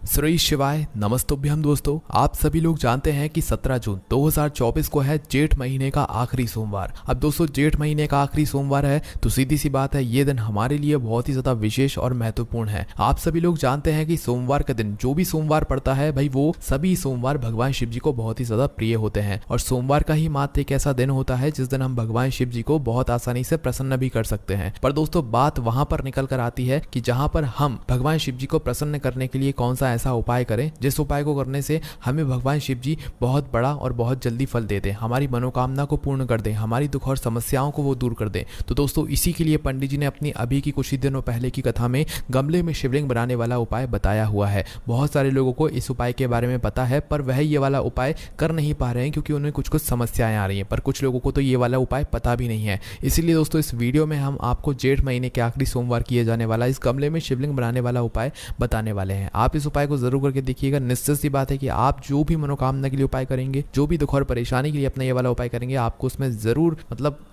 श्री शिवाय नमस्तुभ्यम दोस्तों, आप सभी लोग जानते हैं कि 17 जून 2024 को है जेठ महीने का आखिरी सोमवार। अब दोस्तों जेठ महीने का आखिरी सोमवार है तो सीधी सी बात है ये दिन हमारे लिए बहुत ही ज्यादा विशेष और महत्वपूर्ण है। आप सभी लोग जानते हैं कि सोमवार का दिन जो भी सोमवार पड़ता है भाई वो सभी सोमवार भगवान शिव जी को बहुत ही ज्यादा प्रिय होते हैं और सोमवार का ही मात्र एक ऐसा दिन होता है जिस दिन हम भगवान शिव जी को बहुत आसानी से प्रसन्न भी कर सकते हैं। पर दोस्तों बात वहां पर निकल कर आती है कि जहां पर हम भगवान शिव जी को प्रसन्न करने के लिए कौन सा ऐसा उपाय करें जिस उपाय को करने से हमें भगवान शिव जी बहुत बड़ा और बहुत जल्दी फल दे दें, हमारी मनोकामना को पूर्ण कर दें, हमारी दुख और समस्याओं को वो दूर कर दें। तो दोस्तों इसी के लिए पंडित जी ने अपनी अभी की कुछ ही दिनों पहले की कथा में गमले में शिवलिंग बनाने वाला उपाय बताया हुआ है। बहुत सारे लोगों को इस उपाय के बारे में पता है पर वह ये वाला उपाय कर नहीं पा रहे हैं क्योंकि उन्हें कुछ समस्याएं आ रही हैं, पर कुछ लोगों को तो ये वाला उपाय पता भी नहीं है। इसीलिए दोस्तों इस वीडियो में हम आपको जेठ महीने के आखिरी सोमवार किए जाने वाला इस गमले में शिवलिंग बनाने वाला उपाय बताने वाले हैं। आप इस उपाय को जरूर करके देखिएगा। निश्चित सी बात है कि आप जो भी मनोकामना के लिए उपाय करेंगे, जो भी दुख और परेशानी के लिए अपना ये वाला उपाय करेंगे, आपको उसमें जरूर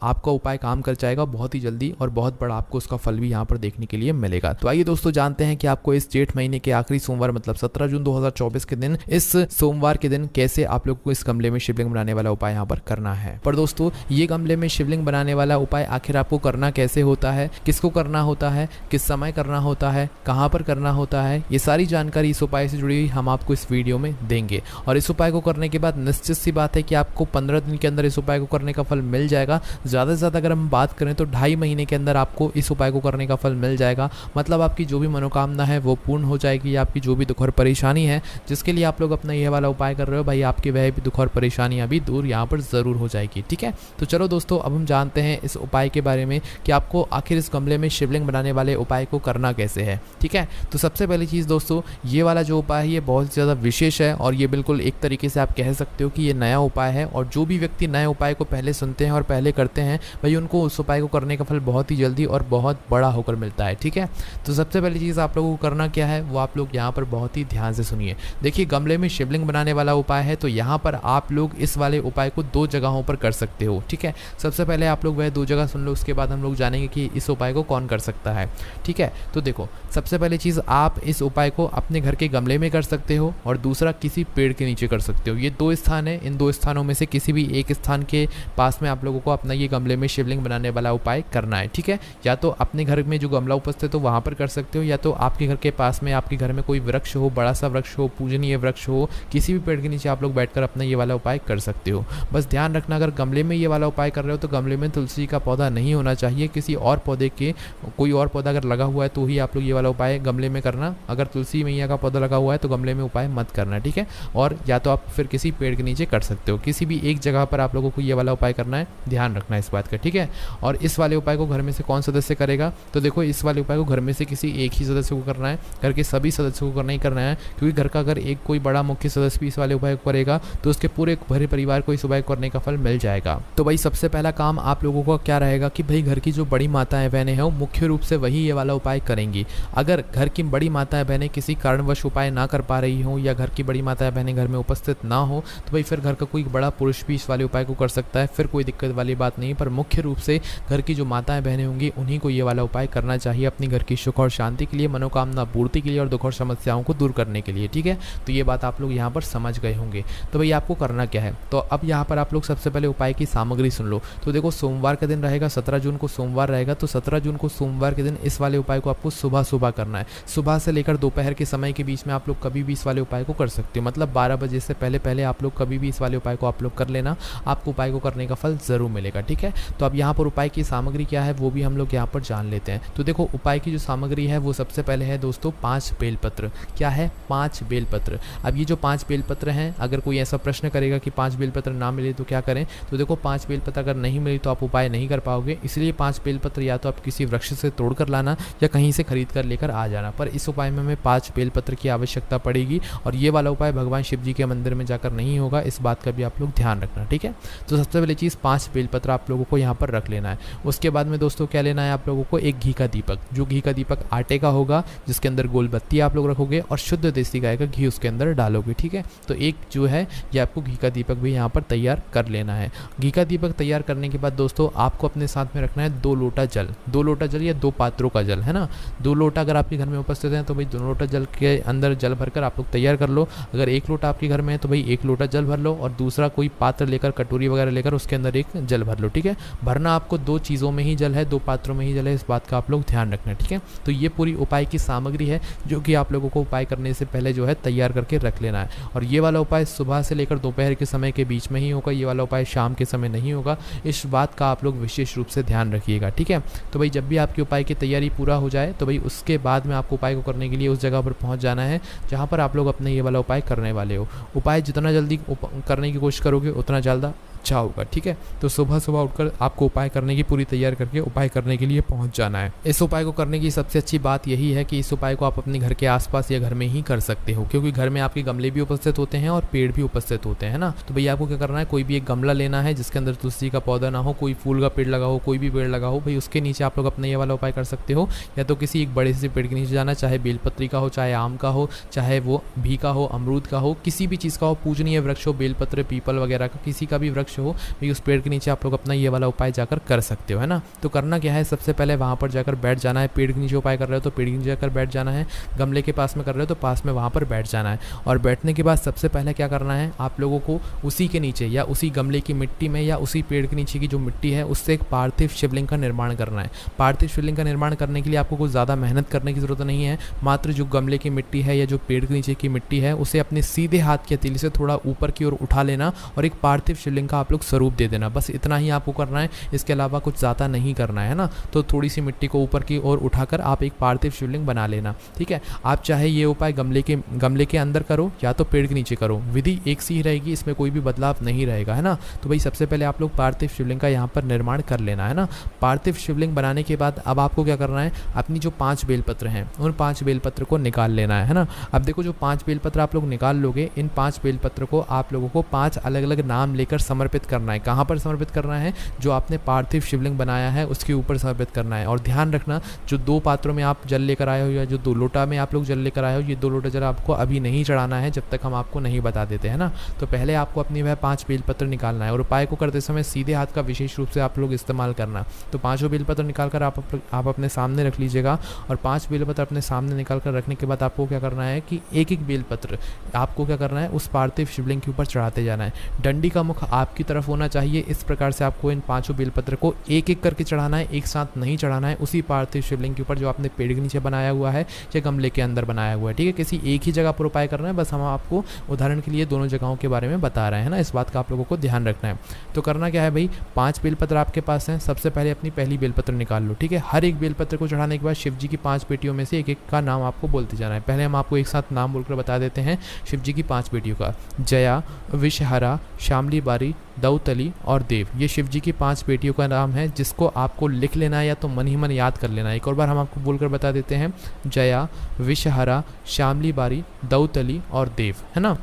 आपका उपाय काम कर जाएगा बहुत ही जल्दी और बहुत बड़ा आपको उसका फल भी यहाँ पर देखने के लिए मिलेगा। तो आइए दोस्तों जानते हैं कि आपको इस जेठ महीने के आखिरी सोमवार मतलब 17 जून 2024 के दिन, इस सोमवार के दिन कैसे आप लोग को इस गमले में शिवलिंग बनाने वाला उपाय यहाँ पर करना है। पर दोस्तों ये गमले में शिवलिंग बनाने वाला उपाय आखिर आपको करना कैसे होता है, किसको करना होता है, किस समय करना होता है, कहाँ पर करना होता है, ये सारी जानकारी इस उपाय से जुड़ी हुई हम आपको इस वीडियो में देंगे। और इस उपाय को करने के बाद निश्चित सी बात है कि आपको 15 दिन के अंदर इस उपाय को करने का फल मिल जाएगा। ज़्यादा से ज़्यादा अगर हम बात करें तो 2.5 महीने के अंदर आपको इस उपाय को करने का फल मिल जाएगा। मतलब आपकी जो भी मनोकामना है वो पूर्ण हो जाएगी, आपकी जो भी दुख और परेशानी है जिसके लिए आप लोग अपना यह वाला उपाय कर रहे हो भाई, आपकी वह भी दुख और परेशानियाँ भी दूर यहाँ पर ज़रूर हो जाएगी। ठीक है, तो चलो दोस्तों अब हम जानते हैं इस उपाय के बारे में कि आपको आखिर इस गमले में शिवलिंग बनाने वाले उपाय को करना कैसे है। ठीक है, तो सबसे पहली चीज़ दोस्तों ये वाला जो उपाय है ये बहुत ज़्यादा विशेष है और ये बिल्कुल एक तरीके से आप कह सकते हो कि ये नया उपाय है और जो भी व्यक्ति नए उपाय को पहले सुनते हैं और पहले करते हैं भाई उनको उस उपाय को करने का फल बहुत ही जल्दी और बहुत बड़ा होकर मिलता है। ठीक है, तो सबसे पहली चीज़ आप लोगों को करना क्या है वो आप लोग यहाँ पर बहुत ही ध्यान से सुनिए। देखिए गमले में शिवलिंग बनाने वाला उपाय है तो यहाँ पर आप लोग इस वाले उपाय को 2 जगहों पर कर सकते हो। ठीक है, सबसे पहले आप लोग वह 2 जगह सुन लो, उसके बाद हम लोग जानेंगे कि इस उपाय को कौन कर सकता है। ठीक है, तो देखो सबसे पहली चीज़ आप इस उपाय को अपने घर के गमले में कर सकते हो और दूसरा किसी पेड़ के नीचे कर सकते हो। ये 2 स्थान है, इन 2 स्थानों में से किसी भी एक स्थान के पास में आप लोगों को अपना ये गमले में शिवलिंग बनाने वाला उपाय करना है। ठीक है, या तो अपने घर में जो गमला उपस्थित हो वहाँ पर कर सकते हो या तो आपके घर के पास में आपके घर में कोई वृक्ष हो, बड़ा सा वृक्ष हो, पूजनीय वृक्ष हो, किसी भी पेड़ के नीचे आप लोग बैठकर अपना ये वाला उपाय कर सकते हो। बस ध्यान रखना अगर गमले में ये वाला उपाय कर रहे हो तो गमले में तुलसी का पौधा नहीं होना चाहिए, किसी और पौधे के कोई और पौधा अगर लगा हुआ है तो ही आप लोग ये वाला उपाय गमले में करना। अगर तुलसी मैया का पौधा लगा हुआ है तो गमले में उपाय मत करना। ठीक है, और या तो आप फिर किसी पेड़ के नीचे कर सकते हो, किसी भी एक जगह पर आप लोगों को ये वाला उपाय करना है, ध्यान रखना इस बात का। ठीक है, और इस वाले उपाय को घर में से कौन सदस्य करेगा तो देखो इस वाले उपाय को घर में से किसी एक ही सदस्य को करना है, घर के सभी सदस्यों को करना ही करना है क्योंकि घर का अगर एक कोई बड़ा मुख्य सदस्य भी इस वाले उपाय को करेगा तो उसके पूरे भरे परिवार को इस उपाय करने का फल मिल जाएगा। तो भाई सबसे पहला काम आप लोगों को क्या रहेगा कि भाई घर की जो बड़ी माताएं बहनें हैं वो मुख्य रूप से वही ये वाला उपाय करेंगी। अगर घर की बड़ी माताएं बहनें किसी कारणवश उपाय ना कर पा रही हो या घर की बड़ी माताएं बहनें घर में उपस्थित ना हो तो भाई फिर घर का कोई बड़ा पुरुष भी इस वाले उपाय को कर सकता है, फिर कोई दिक्कत वाली बात नहीं। पर मुख्य रूप से घर की जो माताएं बहनें होंगी उन्हीं को ये वाला उपाय करना चाहिए अपनी घर की सुख और शांति के लिए, मनोकामना पूर्ति के लिए और दुख और समस्याओं को दूर करने के लिए। ठीक है, तो ये बात आप लोग यहाँ पर समझ गए होंगे। तो भाई आपको करना क्या है, तो अब यहाँ पर आप लोग सबसे पहले उपाय की सामग्री सुन लो। तो देखो सोमवार का दिन रहेगा, 17 जून को सोमवार रहेगा, तो 17 जून को सोमवार के दिन इस वाले उपाय को आपको सुबह सुबह करना है। सुबह से लेकर दोपहर के समय के बीच में आप लोग कभी भी इस वाले उपाय को कर सकते हो, मतलब 12 बजे से पहले आप लोग कभी भी इस वाले उपाय को आप लोग कर लेना, आपको उपाय को करने का फल जरूर मिलेगा। ठीक है, तो अब यहाँ पर उपाय की सामग्री क्या है वो भी हम लोग यहाँ पर जान लेते हैं। तो देखो उपाय की जो सामग्री है वो सबसे पहले है दोस्तों 5 बेलपत्र। क्या है, 5 बेलपत्र। अब ये जो 5 बेलपत्र हैं, अगर कोई ऐसा प्रश्न करेगा कि 5 बेलपत्र ना मिले तो क्या करें, तो देखो 5 बेलपत्र अगर नहीं मिले तो आप उपाय नहीं कर पाओगे, इसलिए 5 बेलपत्र या तो आप किसी वृक्ष से तोड़ कर लाना या कहीं से खरीद कर लेकर आ जाना। पर इस उपाय में हमें 5 बेलपत्र की आवश्यकता पड़ेगी और ये वाला उपाय भगवान शिव जी के मंदिर में जाकर नहीं होगा, इस बात का भी आप लोग ध्यान रखना। ठीक है, तो सबसे पहली चीज़ 5 बेलपत्र आप लोगों को यहाँ पर रख लेना है। उसके बाद में दोस्तों क्या लेना है आप लोगों को, एक घी का दीपक। जो घी का दीपक आटे का होगा जिसके अंदर गोल बत्ती आप लोग रखोगे और शुद्ध देसी गाय का घी उसके अंदर डालोगे। ठीक है, तो एक जो है ये आपको घी का दीपक भी यहाँ पर तैयार कर लेना है। घी का दीपक तैयार करने के बाद दोस्तों आपको अपने साथ में रखना है 2 लोटा जल। 2 लोटा जल या 2 पात्रों का जल है ना, 2 लोटा अगर आपके घर में उपस्थित है तो भाई 2 लोटा जल के अंदर जल भरकर आप लोग तैयार कर लो। अगर 1 लोटा आपके घर में है तो भाई 1 लोटा जल भर लो और दूसरा कोई पात्र लेकर, कटोरी वगैरह लेकर उसके अंदर एक जल भर लो, ठीक है। भरना आपको 2 चीज़ों में ही जल है, 2 पात्रों में ही जल है, इस बात का आप लोग ध्यान रखना, ठीक है। तो ये पूरी उपाय की सामग्री है जो कि आप लोगों को उपाय करने से पहले जो है तैयार करके रख लेना है। और ये वाला उपाय सुबह से लेकर दोपहर के समय के बीच में ही होगा, ये वाला उपाय शाम के समय नहीं होगा। इस बात का आप लोग विशेष रूप से ध्यान रखिएगा, ठीक है। तो भाई जब भी आपकी उपाय की तैयारी पूरा हो जाए तो भाई उसके बाद में आपको उपाय को करने के लिए उस जगह पर पहुंच जाना है जहां पर आप लोग अपने ये वाला उपाय करने वाले हो। उपाय जितना जल्दी करने की कोशिश करोगे उतना ज़्यादा अच्छा होगा, ठीक है। तो सुबह सुबह उठकर आपको उपाय करने की पूरी तैयारी करके उपाय करने के लिए पहुंच जाना है। इस उपाय को करने की सबसे अच्छी बात यही है कि इस उपाय को आप अपने घर के आसपास या घर में ही कर सकते हो, क्योंकि घर में आपके गमले भी उपस्थित होते हैं और पेड़ भी उपस्थित होते हैं ना। तो भैया आपको क्या करना है, कोई भी एक गमला लेना है जिसके अंदर तुलसी का पौधा ना हो, कोई फूल का पेड़ लगा हो, कोई भी पेड़ लगा हो, भाई उसके नीचे आप लोग अपना ये वाला उपाय कर सकते हो। या तो किसी एक बड़े से पेड़ के नीचे जाना, चाहे बेलपत्री का हो, चाहे आम का हो, चाहे वो भी का हो, अमरूद का हो, किसी भी चीज़ का हो, पूजनीय वृक्ष हो, बेलपत्र, पीपल वगैरह का, किसी का भी वृक्ष हो, भाई उस पेड़ के नीचे आप लोग अपना ये वाला उपाय जाकर कर सकते हो, है ना। तो करना क्या है, सबसे पहले वहाँ पर जाकर बैठ जाना है। पेड़ के नीचे उपाय कर रहे हो तो पेड़ के नीचे जाकर बैठ जाना है, गमले के पास में कर रहे हो तो पास में वहाँ पर बैठ जाना है। और बैठने के बाद सबसे पहले क्या करना है, आप लोगों को उसी के नीचे या उसी गमले की मिट्टी में या उसी पेड़ के नीचे की जो मिट्टी है उससे एक पार्थिव शिवलिंग का निर्माण करना है। पार्थिव शिवलिंग का निर्माण करने के लिए आपको कुछ ज़्यादा मेहनत करने की ज़रूरत नहीं है। मात्र जो गमले की मिट्टी है या जो पेड़ के नीचे की मिट्टी है उसे अपने सीधे हाथ की हथेली से थोड़ा ऊपर की ओर उठा लेना और एक पार्थिव शिवलिंग का आप लोग स्वरूप दे देना। बस इतना ही आपको करना है, इसके अलावा कुछ ज़्यादा नहीं करना है ना। तो थोड़ी सी मिट्टी को ऊपर की ओर उठाकर आप एक पार्थिव शिवलिंग बना लेना, ठीक है। आप चाहे ये उपाय गमले के अंदर करो या तो पेड़ के नीचे करो, विधि एक सी ही रहेगी, इसमें कोई भी बदलाव नहीं रहेगा, है ना। तो भाई सबसे पहले आप लोग पार्थिव शिवलिंग का यहाँ पर निर्माण कर लेना है ना। पार्थिव शिवलिंग बनाने के बाद अब आपको क्या करना है, अपनी जो 5 बेलपत्र हैं उन 5 बेलपत्र को निकाल लेना है ना। अब देखो जो 5 बेलपत्र आप लोग निकाल लोगे, इन 5 बेलपत्र को आप लोगों को 5 अलग अलग नाम लेकर समर्पित करना है। कहाँ पर समर्पित करना है, जो आपने पार्थिव शिवलिंग बनाया है उसके ऊपर समर्पित करना है। और ध्यान रखना, जो 2 पात्रों में आप जल लेकर आए हो या जो 2 लोटा में आप लोग जल लेकर आए हो, ये 2 लोटा जल आपको अभी नहीं चढ़ाना है जब तक हम आपको नहीं बता देते हैं ना। तो पहले आपको अपनी वह 5 बेलपत्र निकालना है और उपाय को करते समय सीधे हाथ का विशेष रूप से आप लोग इस्तेमाल करना। तो 5 बेलपत्र निकाल कर आप अपने सामने रख लीजिएगा। और 5 बेलपत्र अपने सामने निकाल कर रखने के बाद आपको क्या करना है कि एक एक बेलपत्र आपको क्या करना है, उस पार्थिव शिवलिंग के ऊपर चढ़ाते जाना है। डंडी का मुख आपकी तरफ होना चाहिए। इस प्रकार से आपको इन 5 बेलपत्र को एक एक करके चढ़ाना है, एक साथ नहीं चढ़ाना है उसी पार्थिव शिवलिंग के ऊपर जो आपने पेड़ के नीचे बनाया हुआ है या गमले के अंदर बनाया हुआ है, ठीक है। किसी एक ही जगह पर उपाय करना है, बस हम आपको उदाहरण के लिए दोनों जगहों के बारे में बता रहे हैं ना। इस बात का आप लोगों को ध्यान रखना है। तो करना क्या है भाई, 5 बेलपत्र आपके पास हैं, सबसे पहले अपनी पहली बेलपत्र निकाल लो, ठीक है। हर एक बेलपत्र को चढ़ाने के बाद शिव जी की 5 बेटियों में से एक एक का नाम आपको बोलते जाना है। पहले हम आपको एक साथ नाम बोलकर बता देते हैं शिव जी की 5 बेटियों का। जया, विषहरा, श्यामली बारी, दौतली और देव, ये शिव जी की 5 बेटियों का नाम है, जिसको आपको लिख लेना है या तो मन ही मन याद कर लेना है। एक और बार हम आपको बोलकर बता देते हैं, जया, विषहरा, श्यामली बारी, दौतली और देव, है ना।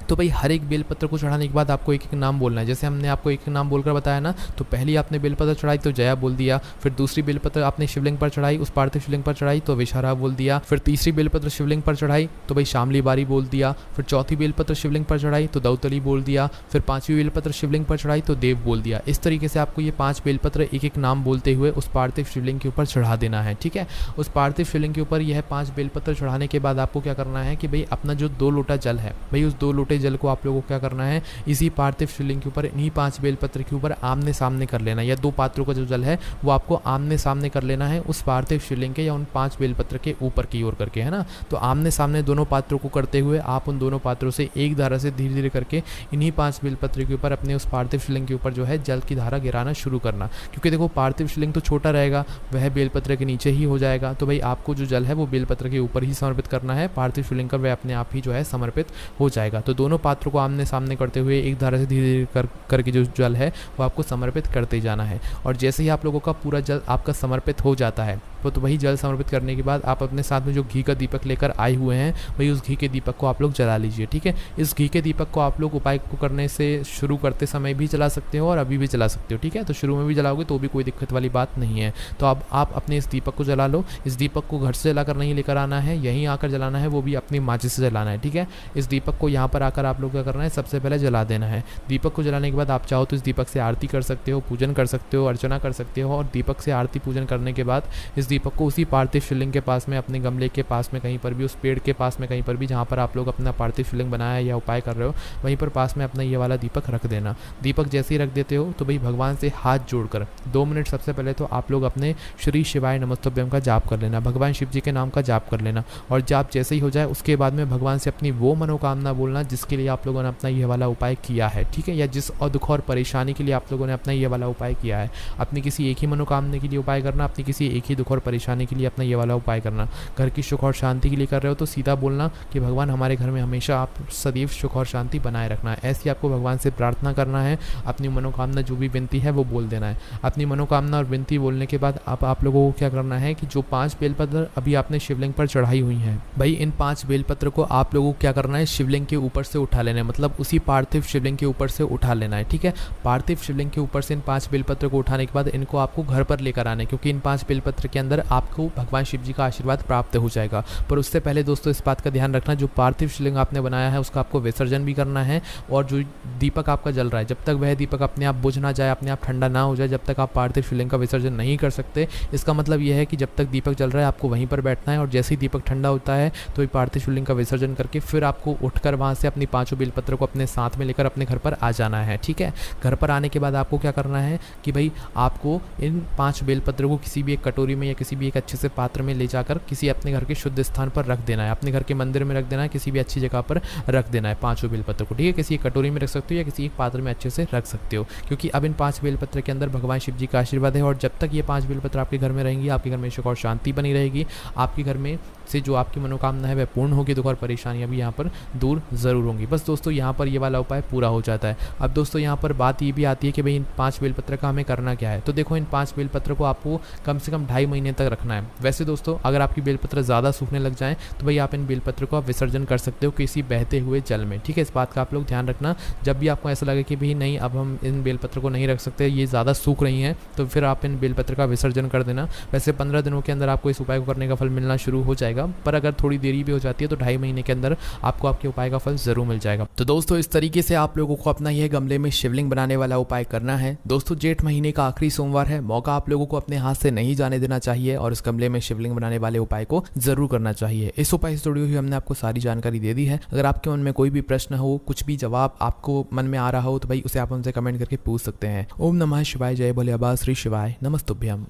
तो भाई हर एक बेलपत्र को चढ़ाने के बाद आपको एक एक नाम बोलना है। जैसे हमने आपको एक नाम बोलकर बताया ना, तो पहली आपने बेलपत्र चढ़ाई तो जया बोल दिया, फिर दूसरी बेलपत्र आपने शिवलिंग पर चढ़ाई, उस पार्थिव शिवलिंग पर चढ़ाई तो विषहरा बोल दिया, फिर तीसरी बेलपत्र शिवलिंग पर चढ़ाई तो भाई श्यामली बारी बोल दिया, फिर चौथी बेलपत्र शिवलिंग पर चढ़ाई तो दौतली बोल दिया, फिर 5वीं बेलपत्र शिवलिंग पर चढ़ाई तो देव बोल दिया। इस तरीके से आपको ये 5 बेलपत्र एक एक नाम बोलते हुए उस पार्थिव शिवलिंग के ऊपर चढ़ा देना है, ठीक है। उस पार्थिव शिवलिंग के ऊपर यह 5 बेलपत्र चढ़ाने के बाद आपको क्या करना है कि भाई अपना जो 2 लोटा जल है, भाई उस 2 लोटे जल को आप लोगों को क्या करना है, इसी पार्थिव शिवलिंग के ऊपर इन्हीं 5 बेलपत्र के ऊपर आमने सामने कर लेना है। या 2 पात्रों का जो जल है वो आपको आमने सामने कर लेना है उस पार्थिव शिवलिंग के या उन 5 बेलपत्र के ऊपर की ओर करके, है ना। तो आमने सामने दोनों पात्रों को करते हुए आप उन दोनों पात्रों से एक धारा से धीरे धीरे करके इन्हीं 5 बेलपत्र के ऊपर अपने उस पार्थिव शिवलिंग के ऊपर जो है जल की धारा गिराना शुरू करना। क्योंकि देखो पार्थिव शिवलिंग तो छोटा रहेगा, वह बेलपत्र के नीचे ही हो जाएगा, तो भाई आपको जो जल है वो बेलपत्र के ऊपर ही समर्पित करना है। पार्थिव शिवलिंग का वह अपने आप ही जो है समर्पित हो जाएगा। तो दोनों पात्रों को आमने सामने करते हुए एक धारा से धीरे धीरे करके जो जल है वो आपको समर्पित करते जाना है। और जैसे ही आप लोगों का पूरा जल आपका समर्पित हो जाता है तो वही जल समर्पित करने के बाद आप अपने साथ में जो घी का दीपक लेकर आए हुए हैं वही उस घी के दीपक को आप लोग जला लीजिए, ठीक है। इस घी के दीपक को आप लोग उपाय को करने से शुरू करते समय भी जला सकते हो और अभी भी जला सकते हो, ठीक है। तो शुरू में भी जलाओगे तो भी कोई दिक्कत वाली बात नहीं है। तो अब आप अपने इस दीपक को जला लो। इस दीपक को घर से जला कर नहीं लेकर आना है, यहीं आकर जलाना है, वो भी अपनी माचिस से जलाना है, ठीक है। इस दीपक को यहाँ पर लाकर आप लोग क्या करना है, सबसे पहले जला देना है। दीपक को जलाने के बाद आप चाहो तो इस दीपक से आरती कर सकते हो, पूजन कर सकते हो, अर्चना कर सकते हो। और दीपक से आरती पूजन करने के बाद इस दीपक को उसी पार्थिव शिवलिंग के पास में, अपने गमले के पास में कहीं पर भी, उस पेड़ के पास में कहीं पर भी जहाँ पर आप लोग अपना पार्थिव शिवलिंग बनाया या उपाय कर रहे हो, वहीं पर पास में अपना ये वाला दीपक रख देना। दीपक जैसे ही रख देते हो तो भाई भगवान से हाथ जोड़कर 2 मिनट सबसे पहले तो आप लोग अपने श्री शिवाय नमस्तुभ्यम का जाप कर लेना, भगवान शिव जी के नाम का जाप कर लेना। और जाप जैसे ही हो जाए उसके बाद में भगवान से अपनी वो मनोकामना बोलना जिसके लिए आप लोगों ने अपना ये वाला उपाय किया है, ठीक है, या जिस और दुख और परेशानी के लिए आप लोगों ने अपना ये वाला उपाय किया है। अपनी किसी एक ही मनोकामना के लिए उपाय करना, अपनी किसी एक ही दुख और परेशानी के लिए अपना ये वाला उपाय करना। घर की सुख और शांति के लिए कर रहे हो तो सीधा बोलना कि भगवान हमारे घर में हमेशा आप सदैव सुख और शांति बनाए रखना है। ऐसी आपको भगवान से प्रार्थना करना है। अपनी मनोकामना जो भी विनती है वो बोल देना है। अपनी मनोकामना और विनती बोलने के बाद अब आप लोगों को क्या करना है कि जो 5 बेलपत्र अभी आपने शिवलिंग पर चढ़ाई हुई हैं, भाई इन 5 बेलपत्र को आप लोगों को क्या करना है, शिवलिंग के ऊपर से उठा लेना है, मतलब उसी पार्थिव शिवलिंग के ऊपर से उठा लेना है, ठीक है। पार्थिव शिवलिंग के ऊपर से इन 5 बेलपत्र को उठाने के बाद इनको आपको घर पर लेकर आना है, क्योंकि इन 5 बेलपत्र के अंदर आपको भगवान शिव जी का आशीर्वाद प्राप्त हो जाएगा। पर उससे पहले दोस्तों इस बात का ध्यान रखना, जो पार्थिव शिवलिंग आपने बनाया है उसका आपको विसर्जन भी करना है। और जो दीपक आपका जल रहा है, जब तक वह दीपक अपने आप बुझ ना जाए, अपने आप ठंडा ना हो जाए, जब तक आप पार्थिव शिवलिंग का विसर्जन नहीं कर सकते। इसका मतलब यह है कि जब तक दीपक जल रहा है आपको वहीं पर बैठना है, और जैसे ही दीपक ठंडा होता है तो ये पार्थिव शिवलिंग का विसर्जन करके फिर आपको उठकर वहाँ से अपनी 5 बेलपत्र को अपने साथ में लेकर अपने घर पर आ जाना है, ठीक है। घर पर आने के बाद आपको क्या करना है कि भाई आपको इन 5 बेलपत्र को किसी भी एक कटोरी में या किसी भी एक अच्छे से पात्र में ले जाकर किसी अपने घर के शुद्ध स्थान पर रख देना है। अपने घर के मंदिर में रख देना है, किसी भी अच्छी जगह पर रख देना है 5 बेलपत्र को, ठीक है। किसी एक कटोरी में रख सकते हो या किसी एक पात्र में अच्छे से रख सकते हो, क्योंकि अब इन 5 बेलपत्र के अंदर भगवान शिव जी का आशीर्वाद है। और जब तक ये 5 बेलपत्र आपके घर में रहेंगी, आपके घर में सुख और शांति बनी रहेगी। आपके घर में से जो आपकी मनोकामना है वह पूर्ण होगी, दुख और परेशानियां भी यहाँ पर दूर ज़रूर होंगी। बस दोस्तों यहाँ पर ये वाला उपाय पूरा हो जाता है। अब दोस्तों यहाँ पर बात ये भी आती है कि भाई इन 5 बेलपत्र का हमें करना क्या है। तो देखो इन 5 बेलपत्र को आपको कम से कम 2.5 महीने तक रखना है। वैसे दोस्तों अगर आपकी बेलपत्र ज़्यादा सूखने लग जाएँ तो भाई आप इन बेलपत्र को आप विसर्जन कर सकते हो किसी बहते हुए जल में, ठीक है। इस बात का आप लोग ध्यान रखना। जब भी आपको ऐसा लगे कि भाई नहीं अब हम इन बेलपत्र को नहीं रख सकते, ये ज़्यादा सूख रही हैं, तो फिर आप इन बेलपत्र का विसर्जन कर देना। वैसे 15 दिनों के अंदर आपको इस उपाय को करने का फल मिलना शुरू हो जाएगा, पर अगर थोड़ी देरी भी हो जाती है तो 2.5 महीने के अंदर आपको आपके उपाय का फल जरूर मिल जाएगा। तो दोस्तों इस तरीके से आप लोगों को अपना यह गमले में शिवलिंग बनाने वाला उपाय करना है। दोस्तों जेठ महीने का आखिरी सोमवार है, मौका आप लोगों को अपने हाथ से नहीं जाने देना चाहिए और इस गमले में शिवलिंग बनाने वाले उपाय को जरूर करना चाहिए। इस उपाय से जुड़ी हुई हमने आपको सारी जानकारी दे दी है। अगर आपके मन में कोई भी प्रश्न हो, कुछ भी जवाब आपको मन में आ रहा हो तो भाई उसे आप हमसे कमेंट करके पूछ सकते हैं। ओम नमः शिवाय, जय भोले बाबा, श्री शिवाय नमस्तुभ्यम।